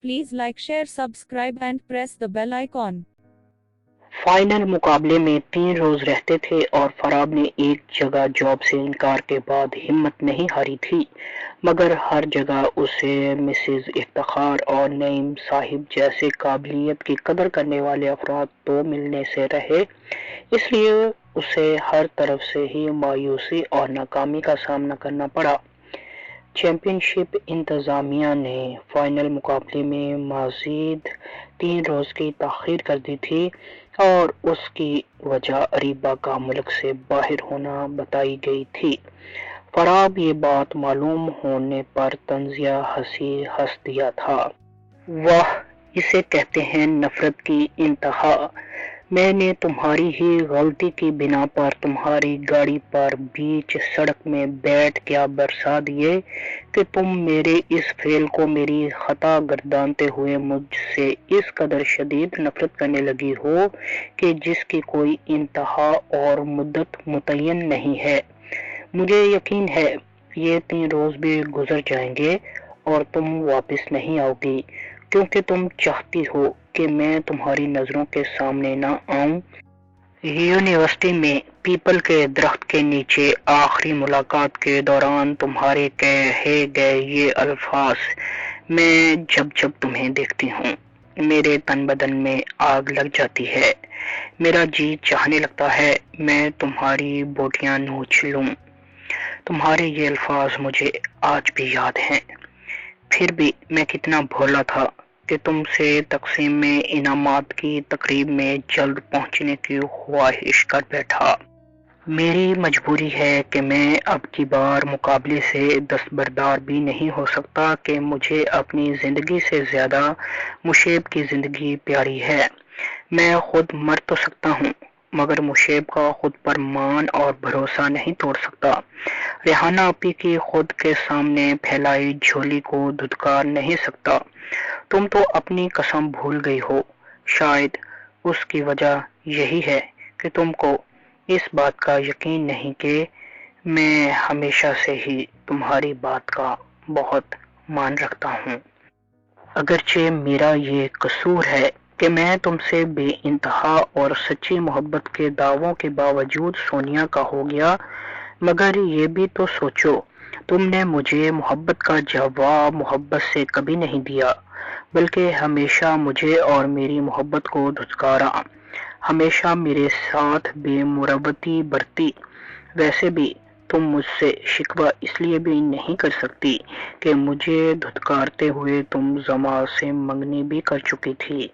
Please like, share, subscribe and press the bell icon. Final مقابلے میں 3 روز رہتے تھے اور فراب نے ایک جگہ جاب سے انکار کے بعد ہمت نہیں ہاری تھی، مگر ہر جگہ اسے مسز افتخار اور نعیم صاحب جیسے قابلیت کی قدر کرنے والے افراد تو ملنے سے رہے، اس لیے اسے ہر طرف سے ہی مایوسی اور ناکامی کا سامنا کرنا پڑا۔ چیمپئن شپ انتظامیہ نے فائنل مقابلے میں مزید 3 روز کی تاخیر کر دی تھی اور اس کی وجہ اریبہ کا ملک سے باہر ہونا بتائی گئی تھی۔ فراب یہ بات معلوم ہونے پر طنزیہ ہنس دیا تھا۔ واہ، اسے کہتے ہیں نفرت کی انتہا۔ میں نے تمہاری ہی غلطی کی بنا پر تمہاری گاڑی پر بیچ سڑک میں بیٹھ کیا برسا دیے کہ تم میرے اس فعل کو میری خطا گردانتے ہوئے مجھ سے اس قدر شدید نفرت کرنے لگی ہو کہ جس کی کوئی انتہا اور مدت متعین نہیں ہے۔ مجھے یقین ہے یہ 3 روز بھی گزر جائیں گے اور تم واپس نہیں آؤ گی، کیونکہ تم چاہتی ہو کہ میں تمہاری نظروں کے سامنے نہ آؤں۔ یونیورسٹی میں پیپل کے درخت کے نیچے آخری ملاقات کے دوران تمہارے کہے گئے یہ الفاظ، میں جب تمہیں دیکھتی ہوں میرے تن بدن میں آگ لگ جاتی ہے، میرا جی چاہنے لگتا ہے میں تمہاری بوٹیاں نوچ لوں۔ تمہارے یہ الفاظ مجھے آج بھی یاد ہیں۔ پھر بھی میں کتنا بھولا تھا کہ تم سے تقسیم میں انعامات کی تقریب میں جلد پہنچنے کی خواہش کر بیٹھا۔ میری مجبوری ہے کہ میں اب کی بار مقابلے سے دستبردار بھی نہیں ہو سکتا کہ مجھے اپنی زندگی سے زیادہ مشیب کی زندگی پیاری ہے۔ میں خود مر تو سکتا ہوں مگر مشیب کا خود پر مان اور بھروسہ نہیں توڑ سکتا۔ ریحانہ اپی کی خود کے سامنے پھیلائی جھولی کو دھتکار نہیں سکتا۔ تم تو اپنی قسم بھول گئی ہو، شاید اس کی وجہ یہی ہے کہ تم کو اس بات کا یقین نہیں کہ میں ہمیشہ سے ہی تمہاری بات کا بہت مان رکھتا ہوں۔ اگرچہ میرا یہ قصور ہے کہ میں تم سے بے انتہا اور سچی محبت کے دعووں کے باوجود سونیا کا ہو گیا، مگر یہ بھی تو سوچو تم نے مجھے محبت کا جواب محبت سے کبھی نہیں دیا، بلکہ ہمیشہ مجھے اور میری محبت کو دھتکارا، ہمیشہ میرے ساتھ بے مروتی برتی۔ ویسے بھی تم مجھ سے شکوہ اس لیے بھی نہیں کر سکتی کہ مجھے دھتکارتے ہوئے تم زما سے منگنی بھی کر چکی تھی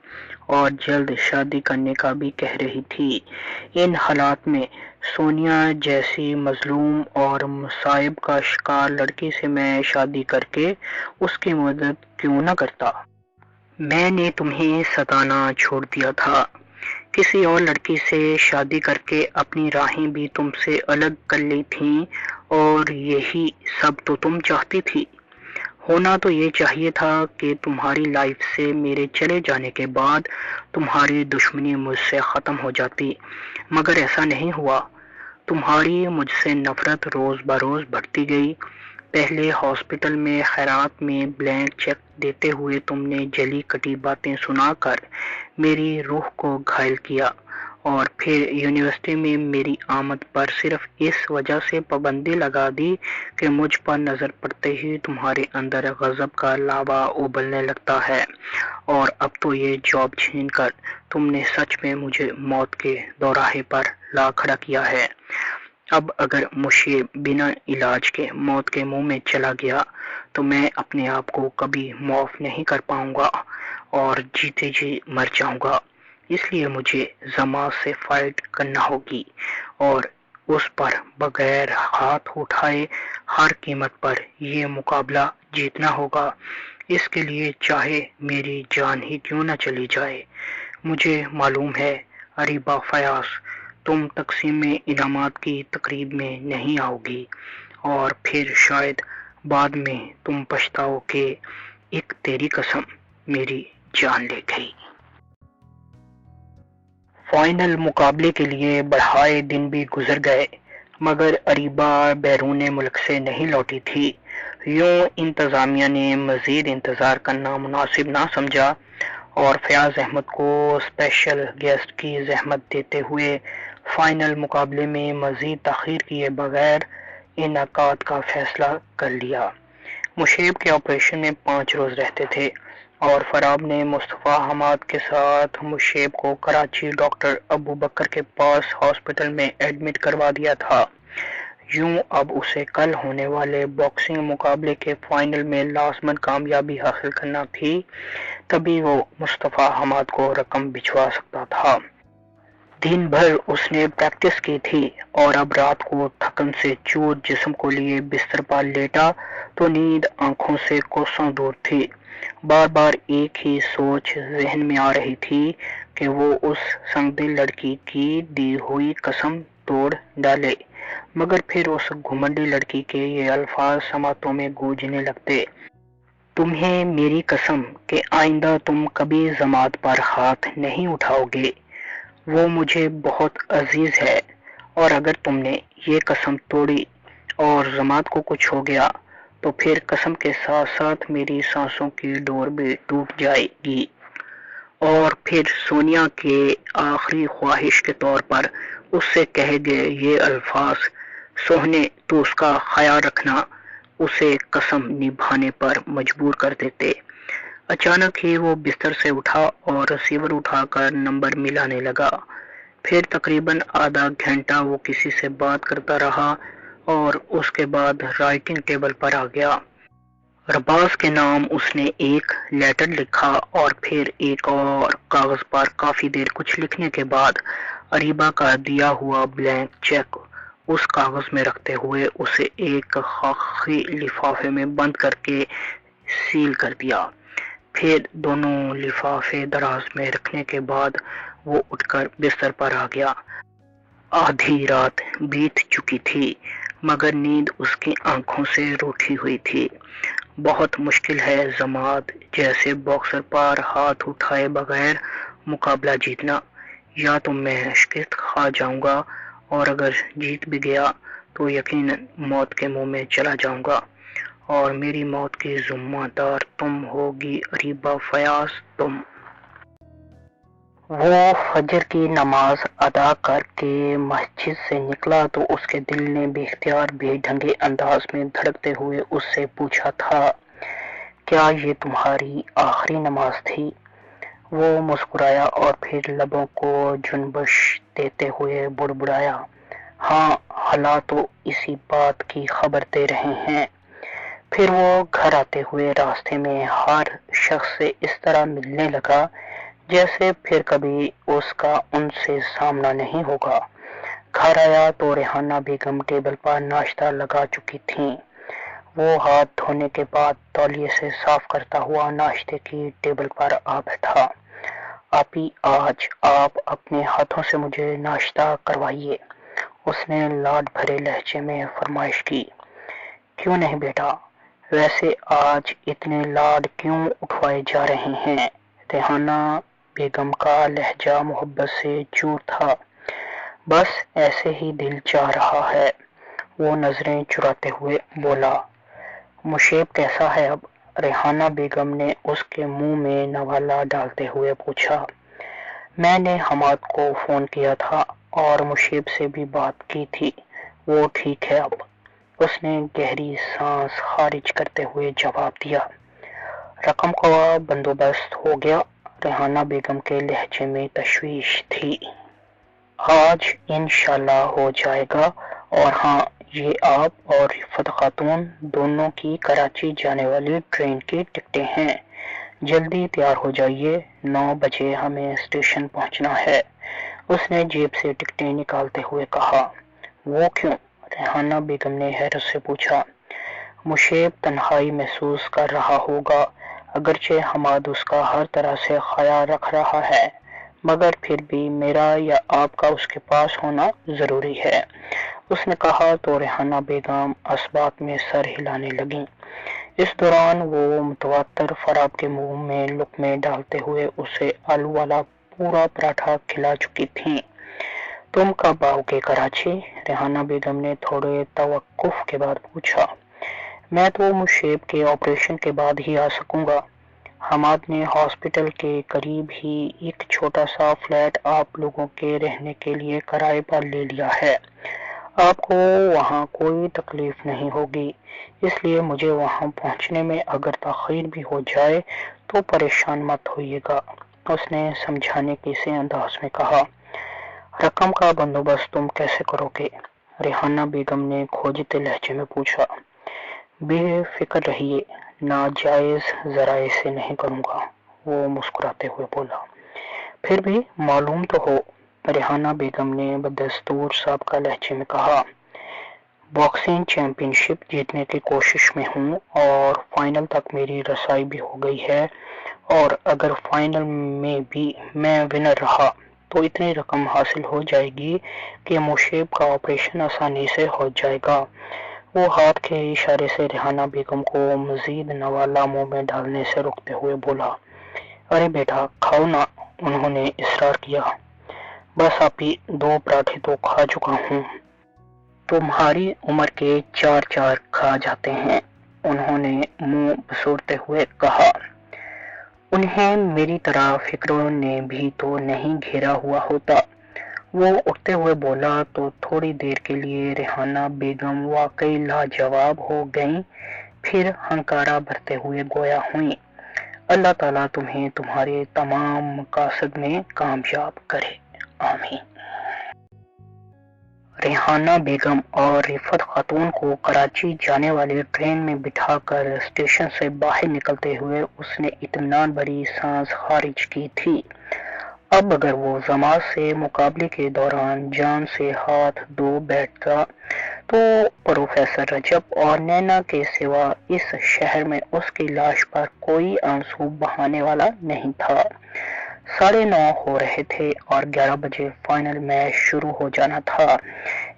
اور جلد شادی کرنے کا بھی کہہ رہی تھی۔ ان حالات میں سونیا جیسی مظلوم اور مصائب کا شکار لڑکی سے میں شادی کر کے اس کی مدد کیوں نہ کرتا؟ میں نے تمہیں ستانا چھوڑ دیا تھا، کسی اور لڑکی سے شادی کر کے اپنی راہیں بھی تم سے الگ کر لی تھیں، اور یہی سب تو تم چاہتی تھی۔ ہونا تو یہ چاہیے تھا کہ تمہاری لائف سے میرے چلے جانے کے بعد تمہاری دشمنی مجھ سے ختم ہو جاتی، مگر ایسا نہیں ہوا۔ تمہاری مجھ سے نفرت روز بروز بڑھتی گئی۔ پہلے ہاسپٹل میں خیرات میں بلینک چیک دیتے ہوئے تم نے جلی کٹی باتیں سنا کر میری روح کو گھائل کیا، اور پھر یونیورسٹی میں میری آمد پر صرف اس وجہ سے پابندی لگا دی کہ مجھ پر نظر پڑتے ہی تمہارے اندر غضب کا لاوا ابلنے لگتا ہے، اور اب تو یہ جاب چھین کر تم نے سچ میں مجھے موت کے دوراہے پر لا کھڑا کیا ہے۔ اب اگر مجھے بنا علاج کے موت کے منہ میں چلا گیا تو میں اپنے آپ کو کبھی معاف نہیں کر پاؤں گا اور جیتے جی مر جاؤں گا۔ اس لیے مجھے زما سے فائٹ کرنا ہوگی اور اس پر بغیر ہاتھ اٹھائے ہر قیمت پر یہ مقابلہ جیتنا ہوگا، اس کے لیے چاہے میری جان ہی کیوں نہ چلی جائے۔ مجھے معلوم ہے اریبہ فیاض، تم تقسیم میں انعامات کی تقریب میں نہیں آؤ گی، اور پھر شاید بعد میں تم پچھتاؤ کہ ایک تیری قسم میری جان لے گئی۔ فائنل مقابلے کے لیے بڑھائے دن بھی گزر گئے، مگر اریبہ بیرون ملک سے نہیں لوٹی تھی۔ یوں انتظامیہ نے مزید انتظار کرنا مناسب نہ سمجھا اور فیاض احمد کو اسپیشل گیسٹ کی زحمت دیتے ہوئے فائنل مقابلے میں مزید تاخیر کیے بغیر انعقاد کا فیصلہ کر لیا۔ مشیب کے آپریشن میں 5 روز رہتے تھے اور فراب نے مصطفیٰ حماد کے ساتھ مشیب کو کراچی ڈاکٹر ابو بکر کے پاس ہاسپٹل میں ایڈمٹ کروا دیا تھا۔ یوں اب اسے کل ہونے والے باکسنگ مقابلے کے فائنل میں لازماً کامیابی حاصل کرنا تھی، تبھی وہ مصطفیٰ حماد کو رقم بھجوا سکتا تھا۔ دن بھر اس نے پریکٹس کی تھی اور اب رات کو تھکن سے چور جسم کو لیے بستر پر لیٹا تو نیند آنکھوں سے کوسوں دور تھی۔ بار بار ایک ہی سوچ ذہن میں آ رہی تھی کہ وہ اس سنگ دل لڑکی کی دی ہوئی قسم توڑ ڈالے، مگر پھر اس گھمنڈی لڑکی کے یہ الفاظ سماعتوں میں گونجنے لگتے: تمہیں میری قسم کہ آئندہ تم کبھی ضماد پر ہاتھ نہیں اٹھاؤ گے، وہ مجھے بہت عزیز ہے، اور اگر تم نے یہ قسم توڑی اور ضماد کو کچھ ہو گیا تو پھر قسم کے ساتھ ساتھ میری سانسوں کی ڈور بھی ٹوٹ جائے گی۔ اور پھر سونیا کے آخری خواہش کے طور پر اس سے کہے گئے یہ الفاظ: سوہنے تو اس کا خیال رکھنا، اسے قسم نبھانے پر مجبور کر دیتے۔ اچانک ہی وہ بستر سے اٹھا اور ریسیور اٹھا کر نمبر ملانے لگا۔ پھر تقریباً آدھا گھنٹہ وہ کسی سے بات کرتا رہا اور اس کے بعد رائٹنگ ٹیبل پر آ گیا۔ رباز کے نام اس نے ایک لیٹر لکھا اور پھر ایک اور کاغذ پر کافی دیر کچھ لکھنے کے بعد اریبہ کا دیا ہوا بلینک چیک اس کاغذ میں رکھتے ہوئے اسے ایک خاکی لفافے میں بند کر کے سیل کر دیا۔ پھر دونوں لفافے دراز میں رکھنے کے بعد وہ اٹھ کر بستر پر آ گیا۔ آدھی رات بیت چکی تھی مگر نیند اس کی آنکھوں سے روٹھی ہوئی تھی۔ بہت مشکل ہے ضماد جیسے باکسر پر ہاتھ اٹھائے بغیر مقابلہ جیتنا۔ یا تو میں شکست کھا جاؤں گا اور اگر جیت بھی گیا تو یقیناً موت کے منہ میں چلا جاؤں گا، اور میری موت کی ذمہ دار تم ہوگی اریبہ فیاض، تم۔ وہ فجر کی نماز ادا کر کے مسجد سے نکلا تو اس کے دل نے بے اختیار بے ڈھنگے انداز میں دھڑکتے ہوئے اس سے پوچھا تھا: کیا یہ تمہاری آخری نماز تھی؟ وہ مسکرایا اور پھر لبوں کو جنبش دیتے ہوئے بڑبڑایا: ہاں، حالات تو اسی بات کی خبر دے رہے ہیں۔ پھر وہ گھر آتے ہوئے راستے میں ہر شخص سے اس طرح ملنے لگا جیسے پھر کبھی اس کا ان سے سامنا نہیں ہوگا۔ گھر آیا تو ریحانہ بیگم ٹیبل پر ناشتہ لگا چکی تھیں۔ وہ ہاتھ دھونے کے بعد تولیے سے صاف کرتا ہوا ناشتے کی ٹیبل پر آ بیٹھا۔ آپی، آج آپ اپنے ہاتھوں سے مجھے ناشتہ کروائیے، اس نے لاڈ بھرے لہجے میں فرمائش کی۔ کیوں نہیں بیٹا، ویسے آج اتنے لاڈ کیوں اٹھوائے جا رہے ہیں؟ ریحانہ بیگم کا لہجہ محبت سے چور تھا۔ بس ایسے ہی دل چاہ رہا ہے، وہ نظریں چراتے ہوئے بولا۔ مشیب کیسا ہے اب؟ ریحانہ بیگم نے اس کے منہ میں نوالا ڈالتے ہوئے پوچھا۔ میں نے حماد کو فون کیا تھا اور مشیب سے بھی بات کی تھی، وہ ٹھیک ہے اب، اس نے گہری سانس خارج کرتے ہوئے جواب دیا۔ رقم کا بندوبست ہو گیا؟ ریحانہ بیگم کے لہجے میں تشویش تھی۔ آج انشاءاللہ ہو جائے گا، اور ہاں، یہ آپ اور رفعت خاتون دونوں کی کراچی جانے والی ٹرین کی ٹکٹیں ہیں۔ جلدی تیار ہو جائیے، 9 بجے ہمیں اسٹیشن پہنچنا ہے، اس نے جیب سے ٹکٹیں نکالتے ہوئے کہا۔ وہ کیوں؟ ریحانہ بیگم نے حیرت سے پوچھا۔ مشیب تنہائی محسوس کر رہا ہوگا، اگرچہ حماد اس کا ہر طرح سے خیال رکھ رہا ہے، مگر پھر بھی میرا یا آپ کا اس کے پاس ہونا ضروری ہے، اس نے کہا تو ریحانہ بیگم اسبات میں سر ہلانے لگیں۔ اس دوران وہ متواتر فراب کے منہ میں لقمے ڈالتے ہوئے اسے آلو والا پورا پراٹھا کھلا چکی تھیں۔ تم کب آؤ گے کراچی؟ ریحانہ بیگم نے تھوڑے توقف کے بعد پوچھا۔ میں تو مشیب کے آپریشن کے بعد ہی آ سکوں گا۔ حماد نے ہاسپٹل کے قریب ہی ایک چھوٹا سا فلیٹ آپ لوگوں کے رہنے کے لیے کرائے پر لے لیا ہے۔ آپ کو وہاں کوئی تکلیف نہیں ہوگی، اس لیے مجھے وہاں پہنچنے میں اگر تاخیر بھی ہو جائے تو پریشان مت ہوئیے گا، اس نے سمجھانے کے سے انداز میں کہا۔ رقم کا بندوبست تم کیسے کرو گے؟ ریحانہ بیگم نے کھوجتے لہجے میں پوچھا۔ بے فکر رہیے، ناجائز ذرائع سے نہیں کروں گا، وہ مسکراتے ہوئے بولا۔ پھر بھی معلوم تو ہو، ریحانہ بیگم نے بدستور سابقہ لہجے میں کہا۔ باکسنگ چیمپئن شپ جیتنے کی کوشش میں ہوں اور فائنل تک میری رسائی بھی ہو گئی ہے، اور اگر فائنل میں بھی میں ونر رہا تو اتنی رقم حاصل ہو جائے گی کہ مشیب کا آپریشن آسانی سے ہو جائے گا۔ وہ ہاتھ کے اشارے سے ریحانہ بیگم کو مزید نوالا منہ میں ڈالنے سے روکتے ہوئے بولا۔ ارے بیٹا کھاؤ نا، انہوں نے اصرار کیا۔ بس آپی، 2 پراٹھے تو کھا چکا ہوں۔ تمہاری عمر کے 4 کھا جاتے ہیں، انہوں نے منہ بسوڑتے ہوئے کہا۔ انہیں میری طرح فکروں نے بھی تو نہیں گھیرا ہوا ہوتا، وہ اٹھتے ہوئے بولا تو تھوڑی دیر کے لیے ریحانہ بیگم واقعی لاجواب ہو گئیں، پھر ہنکارا بھرتے ہوئے گویا ہوئیں۔ اللہ تعالیٰ تمہیں تمہارے تمام مقاصد میں کامیاب کرے، آمین۔ ریحانہ بیگم اور رفعت خاتون کو کراچی جانے والی ٹرین میں بٹھا کر اسٹیشن سے باہر نکلتے ہوئے اس نے اطمینان بھری سانس خارج کی تھی۔ اب اگر وہ جماعت سے مقابلے کے دوران جان سے ہاتھ دھو بیٹھتا تو پروفیسر رجب اور نینا کے سوا اس شہر میں اس کی لاش پر کوئی آنسو بہانے والا نہیں تھا۔ 9:30 ہو رہے تھے اور 11 بجے فائنل میچ شروع ہو جانا تھا،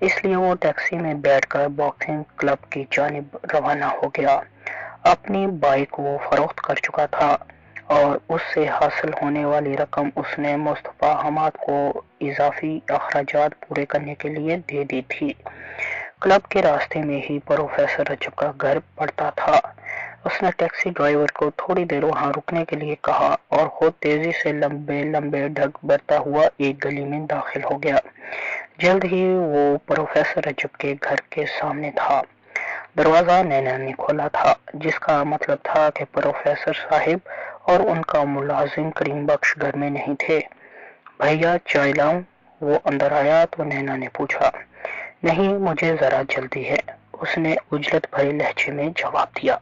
اس لیے وہ ٹیکسی میں بیٹھ کر باکسنگ کلب کی جانب روانہ ہو گیا۔ اپنی بائیک وہ فروخت کر چکا تھا اور اس سے حاصل ہونے والی رقم اس نے مصطفیٰ حماد کو اضافی اخراجات پورے کرنے کے لیے دے دی تھی۔ کلب کے راستے میں ہی پروفیسر رجب کا گھر پڑتا تھا۔ اس نے ٹیکسی ڈرائیور کو تھوڑی دیر وہاں رکنے کے لیے کہا اور خود تیزی سے لمبے لمبے ڈھگ بھرتا ہوا ایک گلی میں داخل ہو گیا۔ جلد ہی وہ پروفیسر رجب کے گھر کے سامنے تھا۔ دروازہ نینا نے کھولا تھا، جس کا مطلب تھا کہ پروفیسر صاحب اور ان کا ملازم کریم بخش گھر میں نہیں تھے۔ بھیا چائے لاؤں؟ وہ اندر آیا تو نینا نے پوچھا۔ نہیں، مجھے ذرا جلدی ہے، اس نے عجلت بھرے لہجے میں جواب دیا۔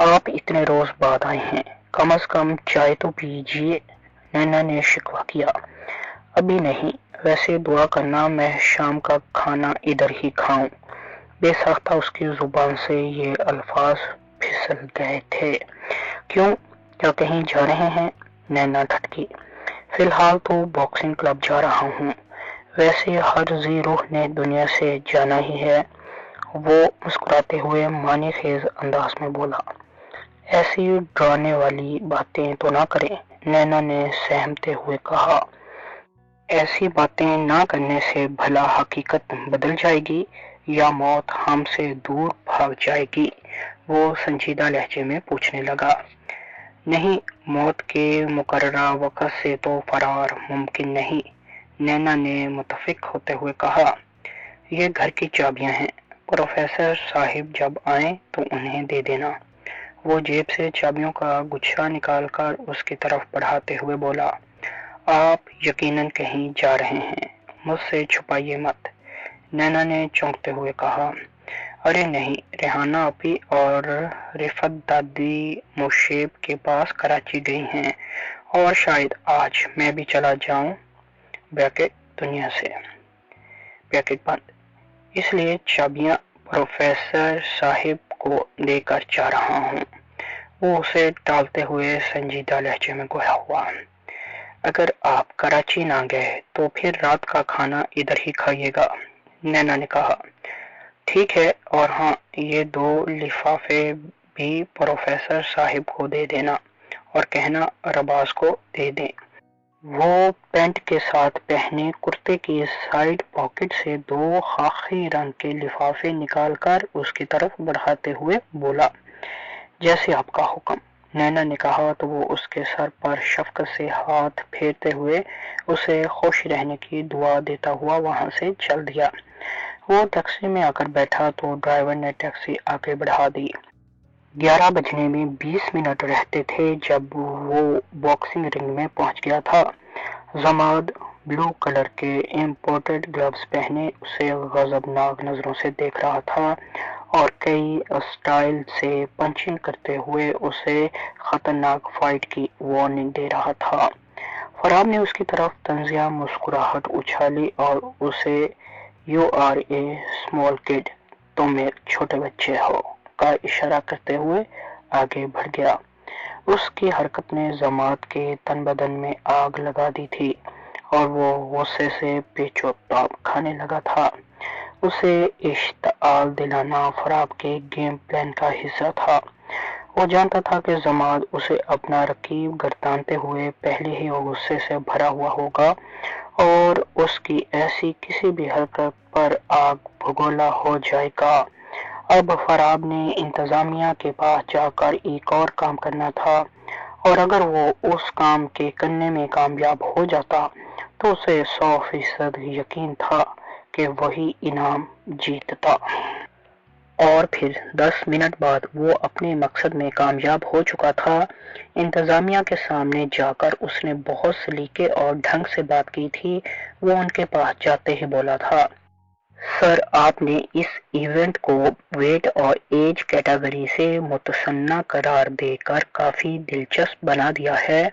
آپ اتنے روز بعد آئے ہیں، کم از کم چائے تو پیجیے، نینا نے شکوہ کیا۔ ابھی نہیں، ویسے دعا کرنا میں شام کا کھانا ادھر ہی کھاؤں۔ بے ساختہ اس کی زبان سے یہ الفاظ پھسل گئے تھے۔ کیوں، کیا کہیں جا رہے ہیں؟ نینا ٹھٹکی۔ فی الحال تو باکسنگ کلب جا رہا ہوں، ویسے ہر ذی روح نے دنیا سے جانا ہی ہے، وہ مسکراتے ہوئے معنی خیز انداز میں بولا۔ ایسی ڈرانے والی باتیں تو نہ کریں، نینا نے سہمتے ہوئے کہا۔ ایسی باتیں نہ کرنے سے بھلا حقیقت بدل جائے گی یا موت ہم سے دور بھاگ جائے گی؟ وہ سنجیدہ لہجے میں پوچھنے لگا۔ نہیں، موت کے مقررہ وقت سے تو فرار ممکن نہیں، نینا نے متفق ہوتے ہوئے کہا۔ یہ گھر کی چابیاں ہیں، پروفیسر صاحب جب آئیں تو انہیں دے دینا۔ وہ جیب سے چابیوں کا گچھا نکال کر اس کی طرف بڑھاتے ہوئے بولا۔ آپ یقیناً کہیں جا رہے ہیں، مجھ سے چھپائیے مت، نینا نے چونکتے ہوئے کہا۔ ارے نہیں، ریحانہ آپی اور رفعت دادی مشیب کے پاس کراچی گئی ہیں اور شاید آج میں بھی چلا جاؤں بیکٹ دنیا سے، بیکٹ بند، اس لیے چابیاں پروفیسر صاحب کو دے کر جا رہا ہوں۔ وہ اسے ٹالتے ہوئے سنجیدہ لہجے میں گویا ہوا۔ اگر آپ کراچی نہ گئے تو پھر رات کا کھانا ادھر ہی کھائیے گا، نینا نے کہا۔ ٹھیک ہے، اور ہاں، یہ 2 لفافے بھی پروفیسر صاحب کو دے دینا اور کہنا رباز کو دے دیں۔ وہ پینٹ کے ساتھ پہنے کرتے کی سائیڈ پاکٹ سے 2 خاکی رنگ کے لفافے نکال کر اس کی طرف بڑھاتے ہوئے بولا، جیسے آپ کا حکم۔ نینا نے کہا تو وہ اس کے سر پر شفقت سے ہاتھ پھیرتے ہوئے اسے خوش رہنے کی دعا دیتا ہوا وہاں سے چل دیا۔ وہ ٹیکسی میں آ کر بیٹھا تو ڈرائیور نے ٹیکسی آگے بڑھا دی۔ 11 بجنے میں 20 منٹ رہتے تھے جب وہ باکسنگ رنگ میں پہنچ گیا تھا۔ ضماد بلو کلر کے امپورٹڈ گلوز پہنے اسے غضبناک نظروں سے دیکھ رہا تھا اور کئی اسٹائل سے پنچنگ کرتے ہوئے اسے خطرناک فائٹ کی وارننگ دے رہا تھا۔ فراب نے اس کی طرف طنزیہ مسکراہٹ اچھالی اور اسے "یو آر اے اسمال کڈ، تم ایک چھوٹے بچے ہو" کا اشارہ کرتے ہوئے آگے بڑھ گیا۔ اس کی حرکت نے ضماد کے تن بدن میں آگ لگا دی تھی اور وہ غصے سے پیچ و تاب کھانے لگا تھا۔ اسے اشتعال دلانا فراب کے گیم پلان کا حصہ تھا۔ وہ جانتا تھا کہ ضماد اسے اپنا رقیب گردانتے ہوئے پہلے ہی غصے سے بھرا ہوا ہوگا اور اس کی ایسی کسی بھی حرکت پر آگ بھگولا ہو جائے گا۔ اب فراب نے انتظامیہ کے پاس جا کر ایک اور کام کرنا تھا اور اگر وہ اس کام کے کرنے میں کامیاب ہو جاتا تو اسے 100% یقین تھا کہ وہی انعام جیتتا۔ اور پھر 10 منٹ بعد وہ اپنے مقصد میں کامیاب ہو چکا تھا۔ انتظامیہ کے سامنے جا کر اس نے بہت سلیقے اور ڈھنگ سے بات کی تھی۔ وہ ان کے پاس جاتے ہی بولا تھا، سر آپ نے اس ایونٹ کو ویٹ اور ایج کیٹیگری سے متصنع قرار دے کر کافی دلچسپ بنا دیا ہے۔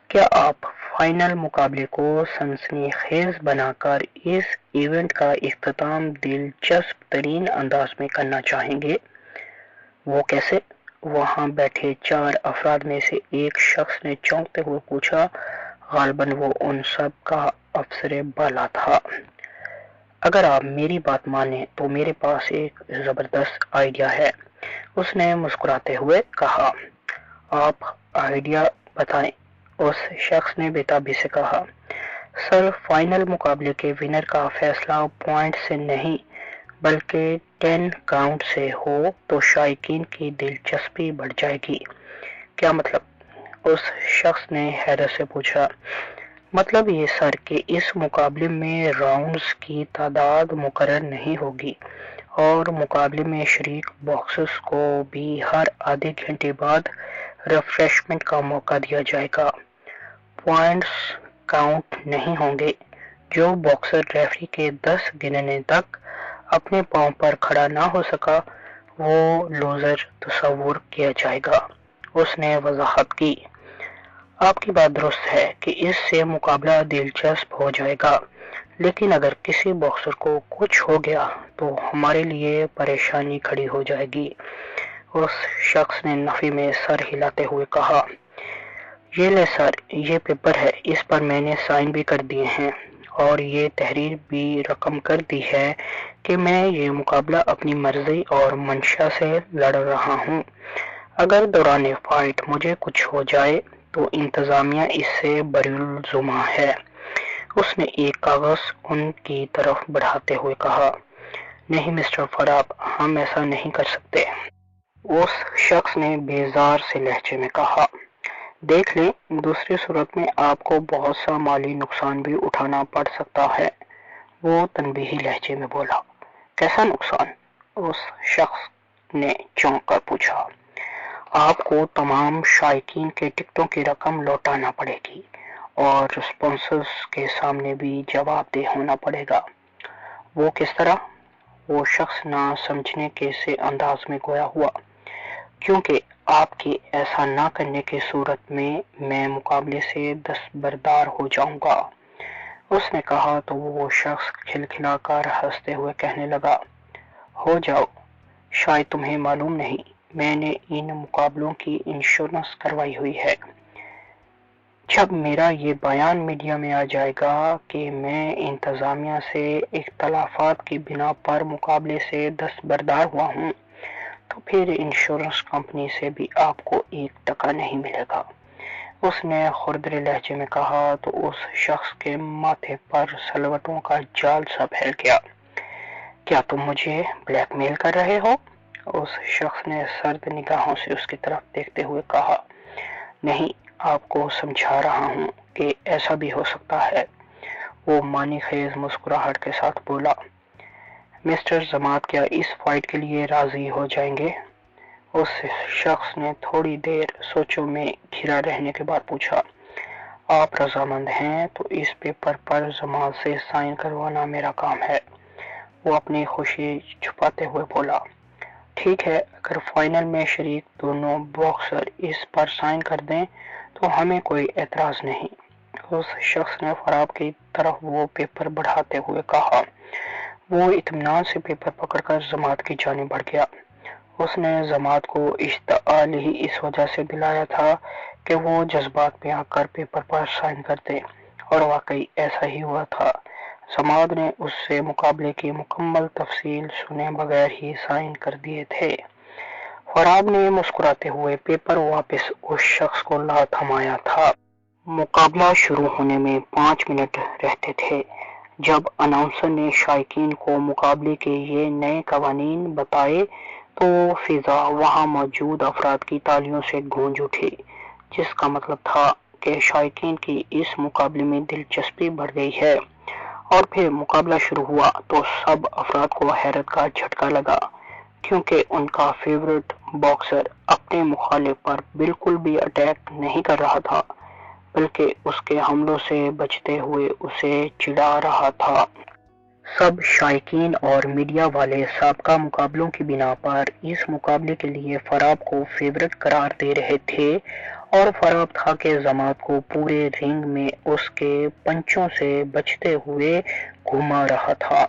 کیا آپ فائنل مقابلے کو سنسنی خیز بنا کر اس ایونٹ کا اختتام دلچسپ ترین انداز میں کرنا چاہیں گے؟ وہ کیسے؟ وہاں بیٹھے 4 افراد میں سے ایک شخص نے چونکتے ہوئے پوچھا۔ غالباً وہ ان سب کا افسر بالا تھا۔ اگر آپ میری بات مانیں تو میرے پاس ایک زبردست آئیڈیا ہے، اس نے مسکراتے ہوئے کہا۔ آپ آئیڈیا بتائیں، اس شخص نے بےتابی سے کہا۔ سر فائنل مقابلے کے ونر کا فیصلہ پوائنٹ سے نہیں بلکہ 10 کاؤنٹ سے ہو تو شائقین کی دلچسپی بڑھ جائے گی۔ کیا مطلب؟ اس شخص نے حیرت سے پوچھا۔ مطلب یہ سر کہ اس مقابلے میں راؤنڈز کی تعداد مقرر نہیں ہوگی اور مقابلے میں شریک باکسرز کو بھی ہر آدھے گھنٹے بعد ریفریشمنٹ کا موقع دیا جائے گا۔ پوائنٹس کاؤنٹ نہیں ہوں گے۔ جو باکسر ریفری کے 10 گننے تک اپنے پاؤں پر کھڑا نہ ہو سکا وہ لوزر تصور کیا جائے گا، اس نے وضاحت کی۔ آپ کی بات درست ہے کہ اس سے مقابلہ دلچسپ ہو جائے گا، لیکن اگر کسی باکسر کو کچھ ہو گیا تو ہمارے لیے پریشانی کھڑی ہو جائے گی۔ اس شخص نے نفی میں سر ہلاتے ہوئے کہا۔ یہ لے سر، یہ پیپر ہے، اس پر میں نے سائن بھی کر دیے ہیں اور یہ تحریر بھی رقم کر دی ہے کہ میں یہ مقابلہ اپنی مرضی اور منشا سے لڑ رہا ہوں۔ اگر دوران فائٹ مجھے کچھ ہو جائے تو انتظامیہ اس سے بری الذمہ ہے۔ اس نے ایک کاغذ ان کی طرف بڑھاتے ہوئے کہا۔ نہیں مسٹر فراب، ہم ایسا نہیں کر سکتے۔ اس شخص نے بیزار سے لہجے میں کہا۔ دیکھ لیں، دوسری صورت میں آپ کو بہت سا مالی نقصان بھی اٹھانا پڑ سکتا ہے، وہ تنبیہی لہجے میں بولا۔ کیسا نقصان؟ اس شخص نے چونک کر پوچھا۔ آپ کو تمام شائقین کے ٹکٹوں کی رقم لوٹانا پڑے گی اور اسپانسرز کے سامنے بھی جواب دہ ہونا پڑے گا۔ وہ کس طرح؟ وہ شخص نہ سمجھنے کے سے انداز میں گویا ہوا۔ کیونکہ آپ کے ایسا نہ کرنے کی صورت میں مقابلے سے دستبردار ہو جاؤں گا، اس نے کہا تو وہ شخص کھلکھلا کر ہنستے ہوئے کہنے لگا، ہو جاؤ، شاید تمہیں معلوم نہیں، میں نے ان مقابلوں کی انشورنس کروائی ہوئی ہے۔ جب میرا یہ بیان میڈیا میں آ جائے گا کہ میں انتظامیہ سے اختلافات کی بنا پر مقابلے سے دستبردار ہوا ہوں تو پھر انشورنس کمپنی سے بھی آپ کو 1 ٹکا نہیں ملے گا۔ اس نے خردرے لہجے میں کہا تو اس شخص کے ماتھے پر سلوٹوں کا جال سا پھیل گیا۔ کیا تم مجھے بلیک میل کر رہے ہو؟ اس شخص نے سرد نگاہوں سے اس کی طرف دیکھتے ہوئے کہا، نہیں، آپ کو سمجھا رہا ہوں کہ ایسا بھی ہو سکتا ہے۔ وہ معنی خیز مسکراہٹ کے ساتھ بولا، مسٹر زماد کیا اس فائٹ کے لیے راضی ہو جائیں گے؟ اس شخص نے تھوڑی دیر سوچوں میں گھرا رہنے کے بعد پوچھا، آپ رضامند ہیں تو اس پیپر پر زماد سے سائن کروانا میرا کام ہے۔ وہ اپنی خوشی چھپاتے ہوئے بولا، ٹھیک ہے، اگر فائنل میں شریک دونوں باکسر اس پر سائن کر دیں تو ہمیں کوئی اعتراض نہیں۔ اس شخص نے فراب کی طرف وہ پیپر بڑھاتے ہوئے کہا۔ وہ اطمینان سے پیپر پکڑ کر زماد کی جانب بڑھ گیا۔ اس نے زماد کو اشتعال ہی اس وجہ سے دلایا تھا کہ وہ جذبات میں آ کر پیپر پر سائن کر دے، اور واقعی ایسا ہی ہوا تھا۔ زماد نے اس سے مقابلے کی مکمل تفصیل سنے بغیر ہی سائن کر دیے تھے۔ فراب نے مسکراتے ہوئے پیپر واپس اس شخص کو لا تھمایا تھا۔ مقابلہ شروع ہونے میں 5 منٹ رہتے تھے جب اناؤنسر نے شائقین کو مقابلے کے یہ نئے قوانین بتائے تو فضا وہاں موجود افراد کی تالیوں سے گونج اٹھی، جس کا مطلب تھا کہ شائقین کی اس مقابلے میں دلچسپی بڑھ گئی ہے۔ اور پھر مقابلہ شروع ہوا تو سب افراد کو حیرت کا جھٹکا لگا، کیونکہ ان کا فیورٹ باکسر اپنے مخالف پر بالکل بھی اٹیک نہیں کر رہا تھا، بلکہ اس کے حملوں سے بچتے ہوئے اسے چڑھا رہا تھا۔ سب شائقین اور میڈیا والے سابقہ مقابلوں کی بنا پر اس مقابلے کے لیے فراب کو فیورٹ قرار دے رہے تھے، اور فراب تھا کہ زماد کو پورے رنگ میں اس کے پنچوں سے بچتے ہوئے گھما رہا تھا۔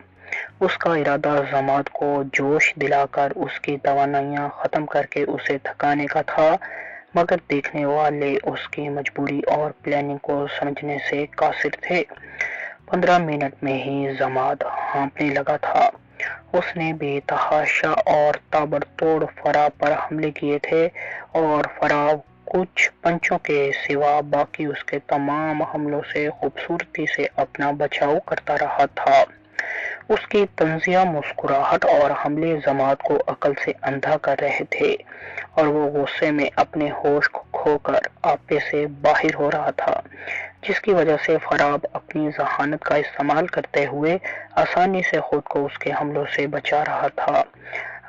اس کا ارادہ زماد کو جوش دلا کر اس کی توانائیاں ختم کر کے اسے تھکانے کا تھا، مگر دیکھنے والے اس کی مجبوری اور پلاننگ کو سمجھنے سے قاصر تھے۔ 15 منٹ میں ہی زماد ہانپنے لگا تھا۔ اس نے بے تحاشا اور تابڑتوڑ فراب پر حملے کیے تھے، اور فراب کچھ پنچوں کے سوا باقی اس کے تمام حملوں سے خوبصورتی سے اپنا بچاؤ کرتا رہا تھا۔ اس کی طنزیہ مسکراہٹ اور حملے زماد کو عقل سے اندھا کر رہے تھے، اور وہ غصے میں اپنے ہوش کو کھو کر آپے سے باہر ہو رہا تھا، جس کی وجہ سے فراب اپنی ذہانت کا استعمال کرتے ہوئے آسانی سے خود کو اس کے حملوں سے بچا رہا تھا۔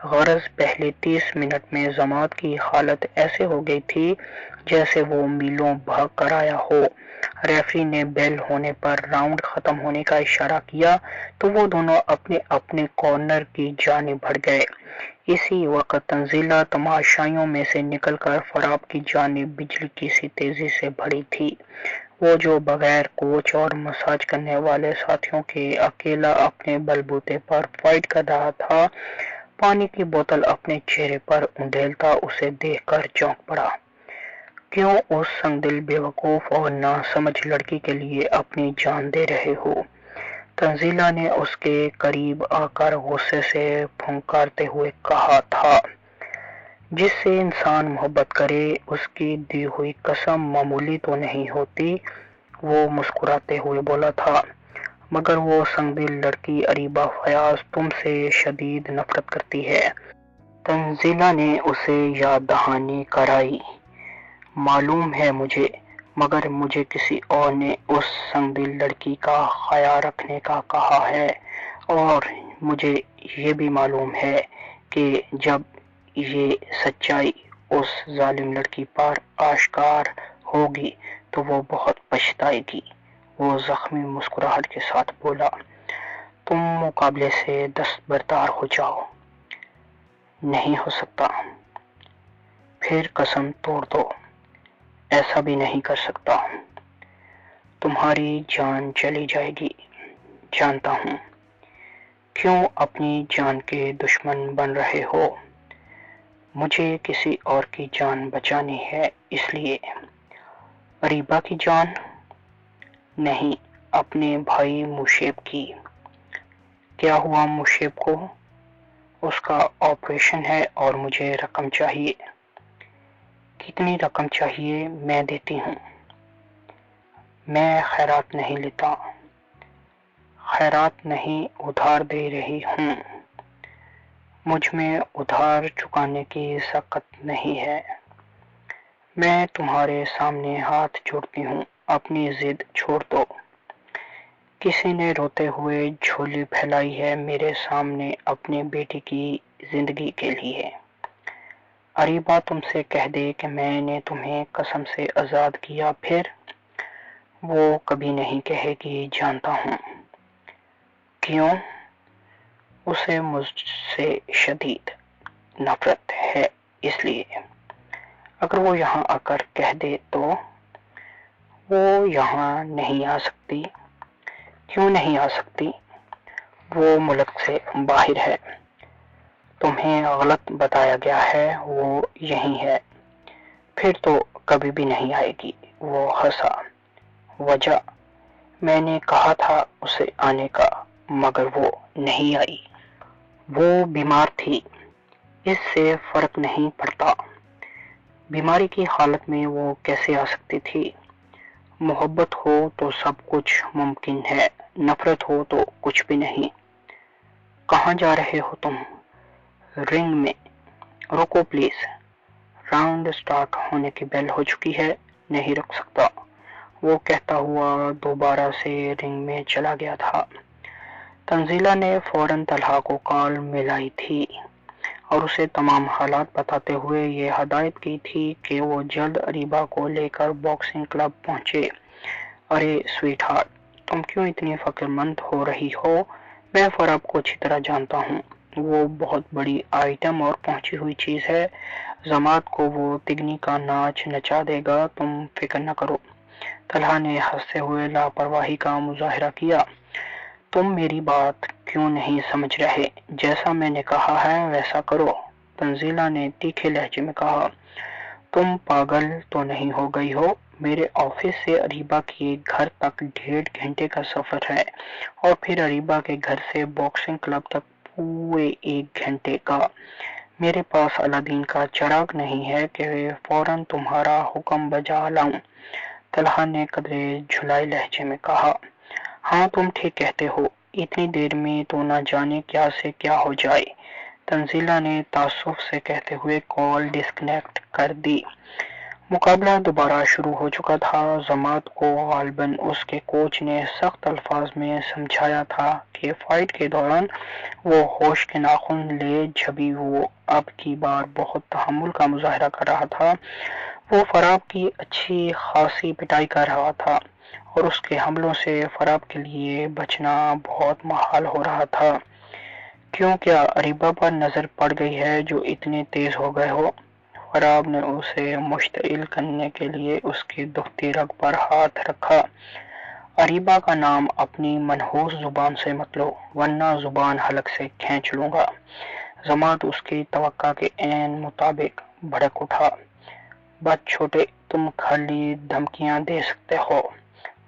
غرض پہلے 30 منٹ میں زماد کی حالت ایسے ہو گئی تھی جیسے وہ میلوں بھاگ کر آیا ہو۔ ریفری نے بیل ہونے پر راؤنڈ ختم ہونے کا اشارہ کیا تو وہ دونوں اپنے اپنے کارنر کی جانب بڑھ گئے۔ اسی وقت تنزیلہ تماشائیوں میں سے نکل کر فراب کی جانب بجلی کی سی تیزی سے بڑھی تھی۔ وہ جو بغیر کوچ اور مساج کرنے والے ساتھیوں کے اکیلا اپنے بلبوتے پر فائٹ کر رہا تھا، پانی کی بوتل اپنے چہرے پر اندھیلتا اسے دیکھ کر چونک پڑا۔ کیوں اس سنگ دل بیوقوف اور ناسمجھ لڑکی کے لیے اپنی جان دے رہے ہو؟ تنزیلہ نے اس کے قریب آ کر غصے سے پھنکارتے ہوئے کہا تھا۔ جس سے انسان محبت کرے اس کی دی ہوئی قسم معمولی تو نہیں ہوتی، وہ مسکراتے ہوئے بولا تھا، مگر وہ سنگ دل لڑکی اریبہ فیاض تم سے شدید نفرت کرتی ہے۔ تنزیلہ نے اسے یاد دہانی کرائی، معلوم ہے مجھے، مگر مجھے کسی اور نے اس سنگ دل لڑکی کا خیال رکھنے کا کہا ہے، اور مجھے یہ بھی معلوم ہے کہ جب یہ سچائی اس ظالم لڑکی پر آشکار ہوگی تو وہ بہت پچھتائے گی۔ وہ زخمی مسکراہٹ کے ساتھ بولا، تم مقابلے سے دستبردار ہو جاؤ۔ نہیں ہو سکتا۔ پھر قسم توڑ دو۔ ایسا بھی نہیں کر سکتا۔ تمہاری جان چلی جائے گی، جانتا ہوں۔ کیوں اپنی جان کے دشمن بن رہے ہو؟ مجھے کسی اور کی جان بچانی ہے اس لیے۔ اریبہ کی جان؟ نہیں، اپنے بھائی موشیب کی۔ کیا ہوا موشیب کو؟ اس کا آپریشن ہے اور مجھے رقم چاہیے۔ کتنی رقم چاہیے؟ میں دیتی ہوں۔ میں خیرات نہیں لیتا، خیرات نہیں ادھار دے رہی ہوں، مجھ میں ادھار چکانے کی سخت نہیں ہے۔ میں تمہارے سامنے ہاتھ جوڑتی ہوں، اپنی ضد چھوڑ دو۔ کسی نے روتے ہوئے جھولی پھیلائی ہے میرے سامنے اپنی بیٹی کی زندگی کے لیے۔ اریبہ تم سے کہہ دے کہ میں نے تمہیں قسم سے آزاد کیا، پھر وہ کبھی نہیں کہے گی جانتا ہوں۔ کیوں؟ اسے مجھ سے شدید نفرت ہے، اس لیے۔ اگر وہ یہاں آ کر کہہ دے تو وہ یہاں نہیں آ سکتی۔ کیوں نہیں آ سکتی؟ وہ ملک سے باہر ہے، تمہیں غلط بتایا گیا ہے، وہ یہی ہے۔ پھر تو کبھی بھی نہیں آئے گی۔ وہ ہنسا۔ وجہ؟ میں نے کہا تھا اسے آنے کا، مگر وہ نہیں آئی۔ وہ بیمار تھی، اس سے فرق نہیں پڑتا۔ بیماری کی حالت میں وہ کیسے آ سکتی تھی؟ محبت ہو تو سب کچھ ممکن ہے، نفرت ہو تو کچھ بھی نہیں۔ کہاں جا رہے ہو تم؟ رنگ میں۔ رکو پلیز، راؤنڈ سٹارٹ ہونے کی بیل ہو چکی ہے، نہیں رک سکتا، وہ کہتا ہوا دوبارہ سے رنگ میں چلا گیا تھا۔ تنزیلہ نے فوراً طلحہ کو کال ملائی تھی اور اسے تمام حالات بتاتے ہوئے یہ ہدایت کی تھی کہ وہ جلد اریبہ کو لے کر باکسنگ کلب پہنچے۔ ارے سویٹ ہارٹ، تم کیوں اتنی فکر مند ہو رہی ہو؟ میں فراب کو اچھی طرح جانتا ہوں، وہ بہت بڑی آئٹم اور پہنچی ہوئی چیز ہے، ضماد کو وہ تگنی کا ناچ نچا دے گا، تم فکر نہ کرو۔ طلحہ نے ہنستے ہوئے لاپرواہی کا مظاہرہ کیا۔ تم میری بات کیوں نہیں سمجھ رہے؟ جیسا میں نے کہا ہے ویسا کرو۔ تنزیلہ نے تیکھے لہجے میں کہا۔ تم پاگل تو نہیں ہو گئی ہو؟ میرے آفس سے اریبہ کے گھر تک 1.5 گھنٹے کا سفر ہے، اور پھر اریبہ کے گھر سے باکسنگ کلب تک پورے 1 گھنٹے کا۔ میرے پاس الادین کا چراغ نہیں ہے کہ فوراً تمہارا حکم بجا لاؤں۔ طلحہ نے قدرے جھلائے لہجے میں کہا۔ ہاں تم ٹھیک کہتے ہو، اتنی دیر میں تو نہ جانے کیا سے کیا ہو جائے۔ تنزیلہ نے تعصب سے کہتے ہوئے کال ڈسکنیکٹ کر دی۔ مقابلہ دوبارہ شروع ہو چکا تھا۔ ضماد کو غالباً اس کے کوچ نے سخت الفاظ میں سمجھایا تھا کہ فائٹ کے دوران وہ ہوش کے ناخن لے جبھی وہ اب کی بار بہت تحمل کا مظاہرہ کر رہا تھا۔ وہ فراب کی اچھی خاصی پٹائی کر رہا تھا اور اس کے حملوں سے فراب کے لیے بچنا بہت محال ہو رہا تھا۔ کیوں، کیا اریبہ پر نظر پڑ گئی ہے جو اتنے تیز ہو گئے ہو؟ فراب نے اسے مشتعل کرنے کے لیے اس کی دکھتی رگ پر ہاتھ رکھا۔ اریبہ کا نام اپنی منحوس زبان سے مت لو، ورنہ زبان حلق سے کھینچ لوں گا۔ ضماد اس کی توقع کے عین مطابق بھڑک اٹھا۔ بد چھوٹے، تم خالی دھمکیاں دے سکتے ہو۔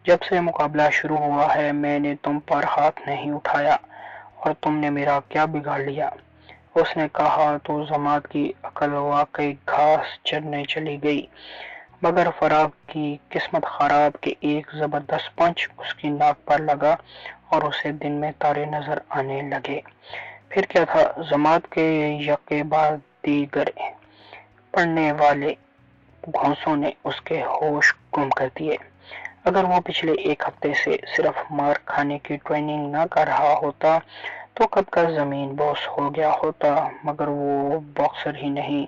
جب سے مقابلہ شروع ہوا ہے میں نے تم پر ہاتھ نہیں اٹھایا، اور تم نے میرا کیا بگاڑ لیا؟ اس نے کہا تو ضماد کی عقل واقعی گھاس چرنے چلی گئی، مگر فراب کی قسمت خراب کہ ایک زبردست پنچ اس کی ناک پر لگا اور اسے دن میں تارے نظر آنے لگے۔ پھر کیا تھا؟ ضماد کے یکے بعد دیگر پڑنے والے گھونسوں نے اس کے ہوش گم کر دیے۔ اگر وہ پچھلے 1 ہفتے سے صرف مار کھانے کی ٹریننگ نہ کر رہا ہوتا تو کب کا زمین بوس ہو گیا ہوتا، مگر وہ باکسر ہی نہیں،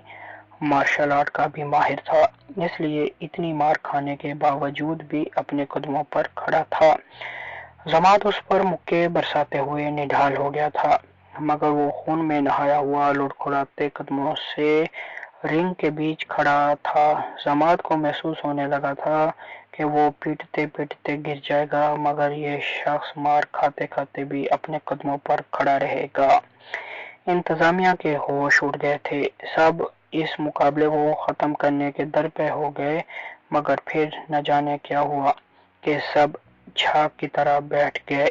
مارشل آرٹ کا بھی ماہر تھا، اس لیے اتنی مار کھانے کے باوجود بھی اپنے قدموں پر کھڑا تھا۔ ضماد اس پر مکے برساتے ہوئے نڈھال ہو گیا تھا، مگر وہ خون میں نہایا ہوا لڑکھڑاتے قدموں سے رنگ کے بیچ کھڑا تھا۔ ضماد کو محسوس ہونے لگا تھا کہ وہ پیٹتے پیٹتے گر جائے گا، مگر یہ شخص مار کھاتے کھاتے بھی اپنے قدموں پر کھڑا رہے گا۔ انتظامیہ کے ہوش اڑ گئے تھے، سب اس مقابلے کو ختم کرنے کے در پہ ہو گئے، مگر پھر نہ جانے کیا ہوا کہ سب جھاگ کی طرح بیٹھ گئے۔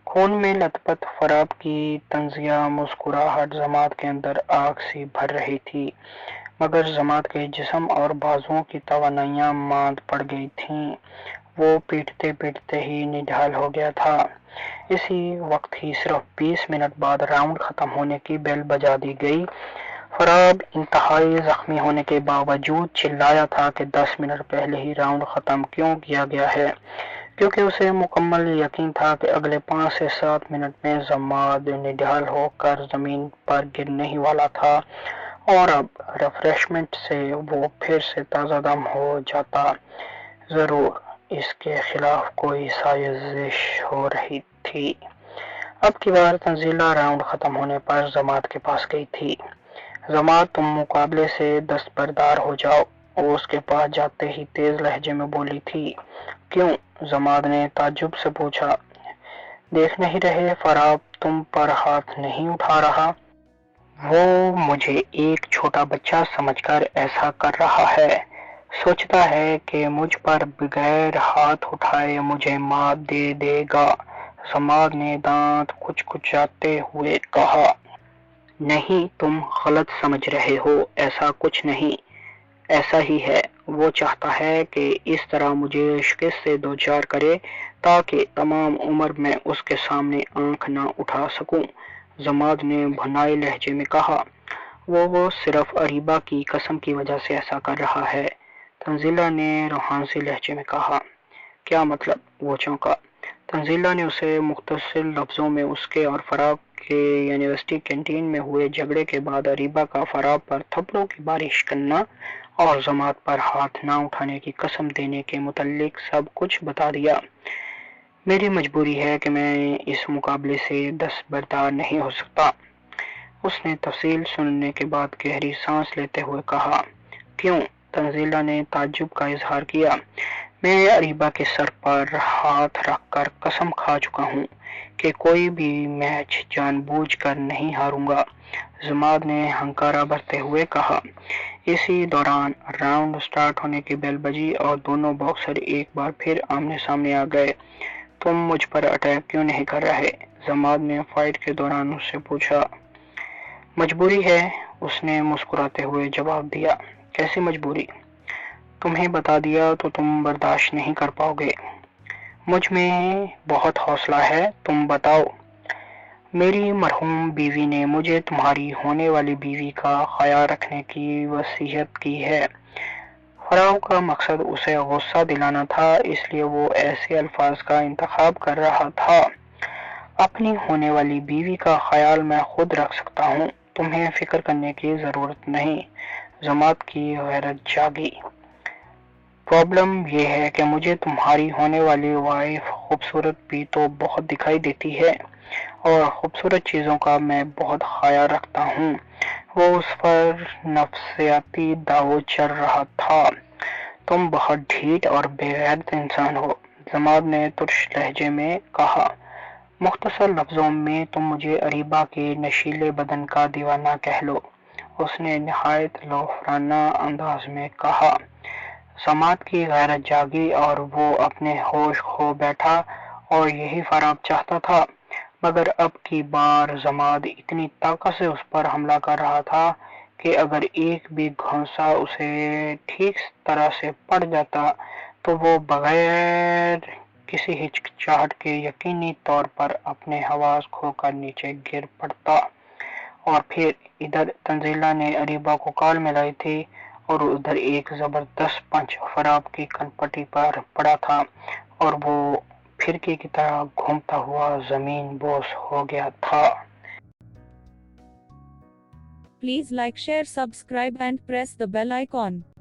خون میں لت پت فراب کی طنزیہ مسکراہٹ ضماد کے اندر آگ سی بھر رہی تھی۔ مگر جماعت کے جسم اور بازوؤں کی توانائیاں ماند پڑ گئی تھیں۔ وہ پیٹتے پیٹتے ہی نڈھال ہو گیا تھا۔ اسی وقت ہی صرف 20 منٹ بعد راؤنڈ ختم ہونے کی بیل بجا دی گئی۔ فراب انتہائی زخمی ہونے کے باوجود چلایا تھا کہ 10 منٹ پہلے ہی راؤنڈ ختم کیوں کیا گیا ہے، کیونکہ اسے مکمل یقین تھا کہ اگلے 5 سے 7 منٹ میں ضماد نڈھال ہو کر زمین پر گرنے ہی والا تھا اور اب ریفریشمنٹ سے وہ پھر سے تازہ دم ہو جاتا۔ ضرور اس کے خلاف کوئی سازش ہو رہی تھی۔ اب کی بار تنزیلہ راؤنڈ ختم ہونے پر جماعت کے پاس گئی تھی۔ جماعت، تم مقابلے سے دستبردار ہو جاؤ، وہ اس کے پاس جاتے ہی تیز لہجے میں بولی تھی۔ کیوں؟ جماعت نے تعجب سے پوچھا۔ دیکھ نہیں رہے فراب تم پر ہاتھ نہیں اٹھا رہا؟ وہ مجھے ایک چھوٹا بچہ سمجھ کر ایسا کر رہا ہے، سوچتا ہے کہ مجھ پر بغیر ہاتھ اٹھائے مجھے مات دے دے گا۔ جماعت نے دانت کچکچاتے ہوئے کہا۔ نہیں، تم غلط سمجھ رہے ہو، ایسا کچھ نہیں، ایسا ہی ہے۔ وہ چاہتا ہے کہ اس طرح مجھے شکست سے دوچار کرے تاکہ تمام عمر میں اس کے سامنے آنکھ نہ اٹھا سکوں۔ جماعت نے بھنائی لہجے میں کہا۔ وہ صرف اریبہ کی قسم کی وجہ سے ایسا کر رہا ہے، تنزیلہ نے روحانسی لہجے میں کہا۔ کیا مطلب؟ وہ چونکا۔ تنزیلہ نے اسے مختصر لفظوں میں اس کے اور فراب کے یونیورسٹی کینٹین میں ہوئے جھگڑے کے بعد اریبہ کا فراب پر تھپڑوں کی بارش کرنا اور جماعت پر ہاتھ نہ اٹھانے کی قسم دینے کے متعلق سب کچھ بتا دیا۔ میری مجبوری ہے کہ میں اس مقابلے سے دستبردار نہیں ہو سکتا، اس نے تفصیل سننے کے بعد گہری سانس لیتے ہوئے کہا۔ کیوں؟ تنزیلہ نے تعجب کا اظہار کیا۔ میں اریبہ کے سر پر ہاتھ رکھ کر قسم کھا چکا ہوں کہ کوئی بھی میچ جان بوجھ کر نہیں ہاروں گا، جماعت نے ہنکارہ بھرتے ہوئے کہا۔ اسی دوران راؤنڈ سٹارٹ ہونے کی بیل بجی اور دونوں باکسر ایک بار پھر آمنے سامنے آ گئے۔ تم مجھ پر اٹیک کیوں نہیں کر رہے؟ جماعت نے فائٹ کے دوران اس سے پوچھا۔ مجبوری ہے، اس نے مسکراتے ہوئے جواب دیا۔ کیسی مجبوری؟ تمہیں بتا دیا تو تم برداشت نہیں کر پاؤ گے۔ مجھ میں بہت حوصلہ ہے، تم بتاؤ۔ میری مرحوم بیوی نے مجھے تمہاری ہونے والی بیوی کا خیال رکھنے کی وصیت کی ہے۔ فراو کا مقصد اسے غصہ دلانا تھا، اس لیے وہ ایسے الفاظ کا انتخاب کر رہا تھا۔ اپنی ہونے والی بیوی کا خیال میں خود رکھ سکتا ہوں، تمہیں فکر کرنے کی ضرورت نہیں۔ جماعت کی غیرت جاگی۔ پرابلم یہ ہے کہ مجھے تمہاری ہونے والی وائف خوبصورت بھی تو بہت دکھائی دیتی ہے اور خوبصورت چیزوں کا میں بہت خیال رکھتا ہوں۔ وہ اس پر نفسیاتی داؤ چل رہا تھا۔ تم بہت ڈھیٹ اور بے غیرت انسان ہو، جماعت نے ترش لہجے میں کہا۔ مختصر لفظوں میں تم مجھے اریبہ کے نشیلے بدن کا دیوانہ کہہ لو، اس نے نہایت لوفرانہ انداز میں کہا۔ جماعت کی غیرت جاگی اور وہ اپنے ہوش کھو بیٹھا، اور یہی فراب چاہتا تھا، مگر اب کی بار جماعت اتنی طاقت سے اس پر حملہ کر رہا تھا کہ اگر ایک بھی گھونسا اسے ٹھیک طرح سے پڑ جاتا تو وہ بغیر کسی ہچکچاہٹ کے یقینی طور پر اپنے حواس کھو کر نیچے گر پڑتا۔ اور پھر ادھر تنزیلہ نے اریبہ کو کال ملائی تھی اور ادھر ایک زبردست پنچ فراب کی کنپٹی پر پڑا تھا اور وہ پھرکی کی طرح گھومتا ہوا زمین بوس ہو گیا تھا۔ Please like, share, subscribe and press the bell icon.